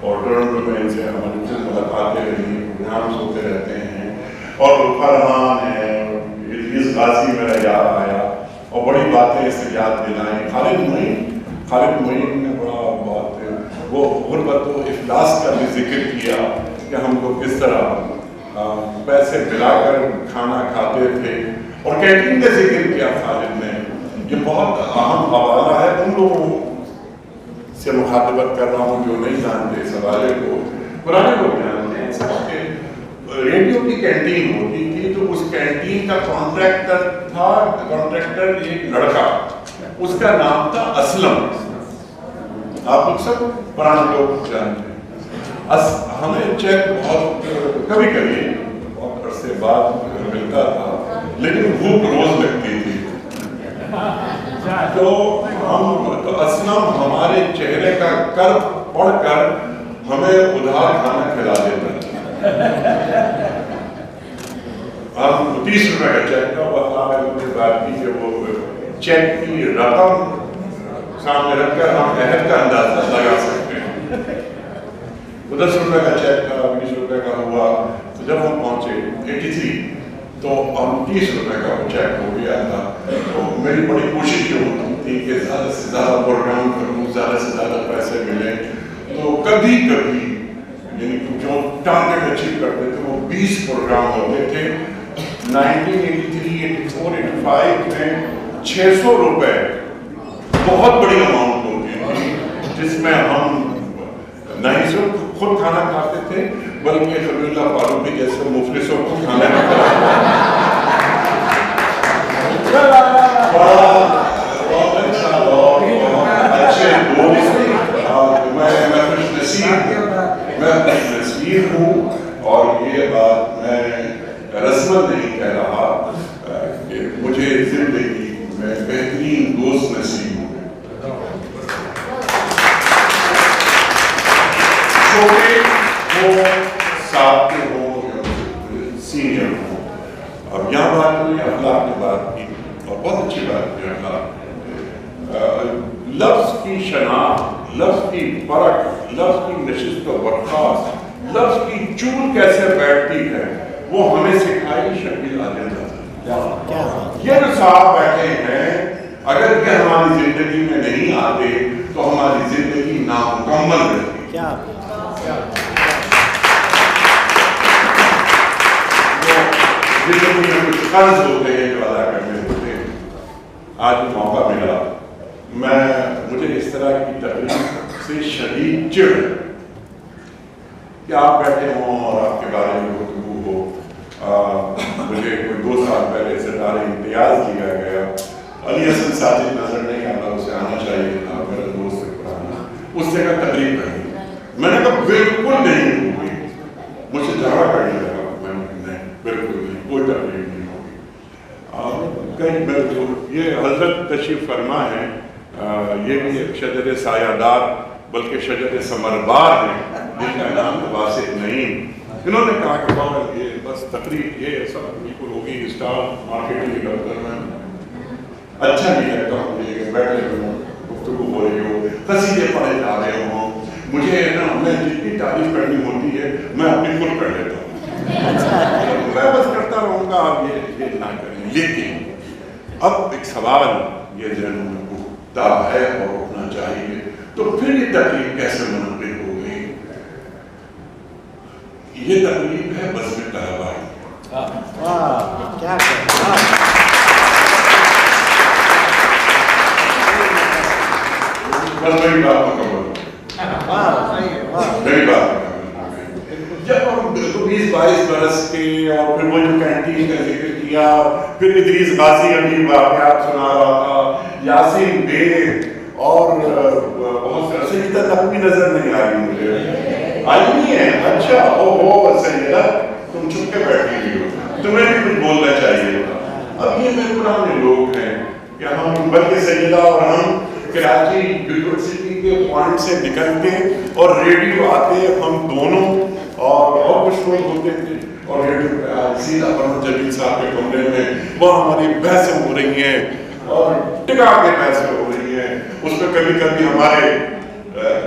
اور ٹورنٹو میں ان سے ہماری سے ملاقاتیں رہی، پروگرامس ہوتے رہتے ہیں، اور فرحان ہے، ادریس غازی میرا یاد آیا اور بڑی باتیں اس سے یاد دلائیں. خالد معین نے بڑا بات وہ غربت و افلاس کا بھی ذکر کیا کہ ہم لوگ کس طرح پیسے ملا کر کھانا کھاتے تھے، اور کینٹین کا ذکر کیا خالد نے. یہ بہت اہم حوالہ ہے. ان لوگوں سے مخاطبت کر رہا ہوں جو نہیں جانتے اس حوالے کو. پرانے لوگ جانتے ہیں سب کے. ریڈیو کی کینٹین ہوتی تھی تو اس کینٹین کا کانٹریکٹر ایک لڑکا، اس کا نام تھا اسلم. آپ لوگ سب پرانے لوگ جانتے ہیں. ہمیں چیک بہت کبھی بہت عرصے بعد ملتا تھا، لیکن بھوک روز لگتی تھی. تو اسلم ہمارے چہرے کا کرب پڑھ کر ہمیں ادھار کھانا کھلا دیتا تھا. ہم 30 روپے کا چیک کا بات کی کہ وہ چیک کی رقم سامنے رکھ کر ہم عہد کا اندازہ لگا سکتے ہیں. 10 روپے کا چیک کا 20 روپے کا ہوا. تو جب ہم پہنچے 83 تو ہم 30 روپے کا وہ چیک ہو گیا تھا. تو میری بڑی کوشش یہ ہوتی تھی کہ زیادہ سے زیادہ پروگرام کروں، زیادہ سے زیادہ پیسے ملیں. تو کبھی یعنی جو ٹارگیٹ اچیو کرتے تھے وہ 20 پروگرام ہوتے تھے. 1983 84 85 میں 600 روپے بہت بڑی اماؤنٹ ہوتی تھی، جس میں ہم نہ ہی صرف خود کھانا کھاتے تھے بلکہ خلیل اللہ فاروقی جیسے مفلسوں کو کھانا اچھے دوست. میں خوش نصیب ہوں، اور یہ بات میں رسمت نہیں کہہ رہا کہ مجھے زندگی میں بہترین دوست نصیب ہوں. وہ ساتھ کے ہوں یا سینئر ہوں. اب یہاں بات ہوئی اخلاق کی بات کی، اور بہت اچھی بات کی اخلاق. لفظ کی شناخت، لفظ کی پرکھ، لفظ کی نشست و برخاست، لفظ کی چول کیسے بیٹھتی ہے وہ ہمیں سکھائی شکیل عادل نے. یہ جو صاحب بیٹھے ہیں، اگر یہ ہماری زندگی میں نہیں آتے تو ہماری زندگی نامکمل رہتی. زندگی میں کچھ قرض ہوتے ہیں جو ادا کرنے ہوتے ہیں. آج موقع ملا، مجھے اس طرح کی تقریب سے شدید چڑ کہ آپ بیٹھے ہوں اور آپ کے بارے میں گفتگو ہو. مجھے کوئی 2 سال پہلے ستارہ امتیاز دیا گیا. علی حسن ساجد نظر نہیں آتا، اسے آنا چاہیے تھا، میرا دوست پرانا. اس سے کا تقریب رہی. میں نے کہا بالکل نہیں ہوئی. مجھ سے جھگڑا کرنے لگا. میں نہیں، بالکل نہیں، کوئی تقریب نہیں ہوگی. کہیں یہ حضرت تشریف فرما ہے، یہ بھی ایک شجر سایہ دار بلکہ شجر ثمربار ہے جن کا نام واسع نہیں. انہوں نے کہا کہ بابا یہ بس تقریب یہ سب بالکل ہوگی اسٹار مارکیٹ کے دفتر میں. اچھا نہیں لگتا مجھے کہ بیٹھے ہوں، گفتگو ہو رہی ہو، قصیدے پڑھے جا رہے ہوں. مجھے میں جتنی تعریف کرنی ہوتی ہے میں اپنی خود کر لیتا ہوں. میں بس کرتا رہوں گا، آپ یہ نہ کریں. لیکن اب ایک سوال یہ ذہنوں میں اٹھتا ہے اور اٹھنا چاہیے، تو پھر یہ تقریب کیسے منعقد ہو گئی؟ یہ تقریب ہے بزم طلبائی. بس میری بات مکمل، میری بات جب ہم 20-22 برس کے، اور پھر وہ جو کینٹین کا ذکر کیا، پھر ادریس غازی ابھی واقعات سنا رہا تھا، یاسین بے اور بہت سے سیدہ تک بھی نظر نہیں آئی مجھے. آئی نہیں ہے؟ اچھا ہو سیدہ تم چھپ کے بیٹھی ہوئی ہو، تمہیں بھی کچھ بولنا چاہیے تھا. اب یہ میں پرانے لوگ ہیں کہ ہم بلکہ سیدہ اور ہم کراچی یونیورسٹی کے پوائنٹ سے نکلتے اور ریڈیو آتے ہم دونوں اور کچھ لوگ ہوتے تھے، اور ریڈیو پہ سیدھا فرمت جلیل صاحب کے کمرے میں وہ ہماری بحثیں ہو رہی ہیں اور ٹکا کے بحثیں ہو رہی ہیں. اس میں کبھی کبھی ہمارے